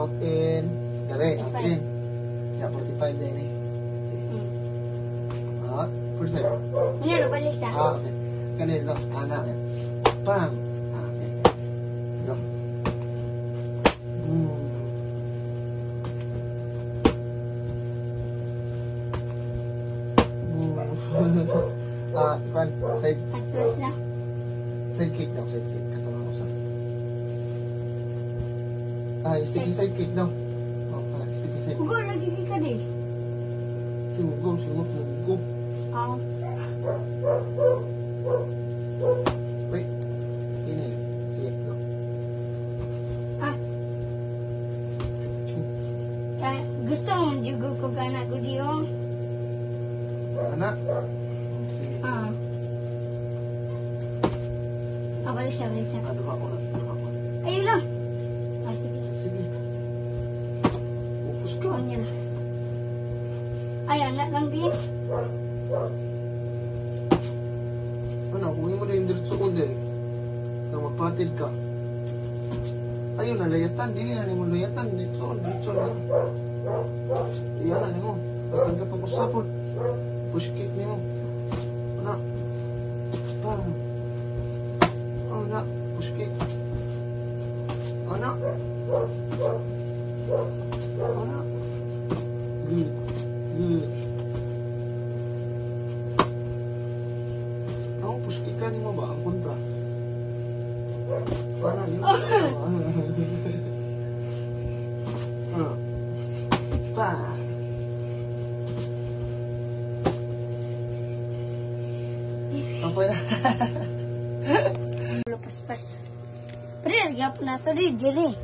out in. Kare, out in. Ya, 45 din eh. First time. Ngayon, balik sa. Okay. Ganito, anak eh. Pam. Okay. Go. Boom. Ipan, side Atlas na. kick daw, side kick. Katulong ko sa. Sticky side kick daw. Sticky side kick. Hugo, nagiging ka di. Sugo. Oo. Wait. Ini. Sige, go. Gusto mo juga ko gana ko di yung. Anak. Sige. Balik siya. Aduh ako na. Ayun lang. Sige. Sige. Fokus ka. Kanya na. Ay, anak lang din. Ano, kung mo na yung diretso ko dahil na magpatid ka. Ayun na, layatan. Dili na mo layatan. Dito na. Iyan na mo. Basta ka pa sapot. Push kick niyo. Anak. Bang. Anak. Push kick. Anak. Good. Kamu push kick ka mo ba? Ang kontra. Para yun. Pa. Apa ya? Pas. Pero lagi apa na to di diri.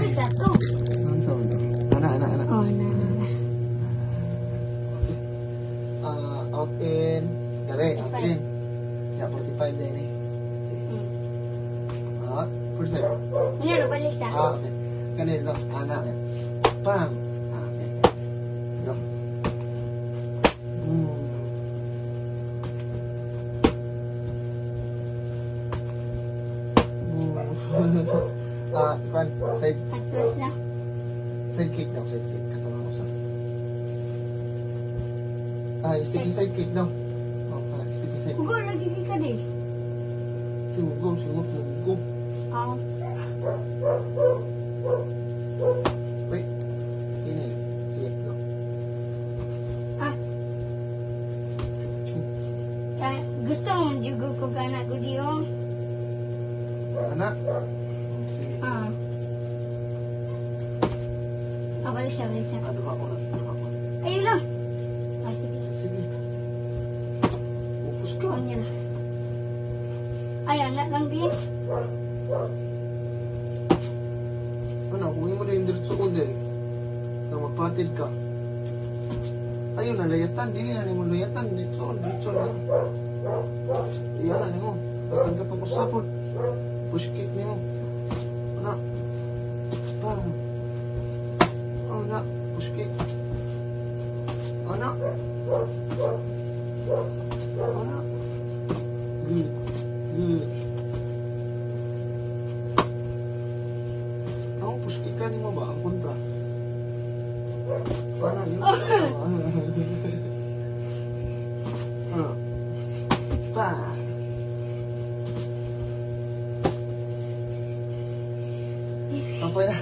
Satu. Anak. Oh, nah. Out in. Kare, out in. Ya, 45 din eh. First time. Ngayon, balik sa. Okay. Ganito, anak eh. Pam. Okay. Go. Boom. Ipan, side Atlas na. kick daw, side kick. Katulong ko sa. Sticky side kick daw. Sticky side kick. Hugo, nagiging ka di. Sugo. Oo. Wait. Ini. Sige, go. Gusto mo juga ko gana ko di yung. Anak. Sige. Balik siya. Aduh ako na. Ayun lang. Sige. Fokus ka. Kanya na. Ay, anak lang din. Ano, kung mo na yung diretso ko dahil na magpatid ka. Ayun na, layatan. Dili na mo layatan. Dito na. Iyan na mo. Basta ka pa sapot. Push kick niyo. Anak. Bang. Anak. Push kick. Anak. Good. Kamu push kick ka mo ba? Ang kontra. Para yun. Pa. Apa ya?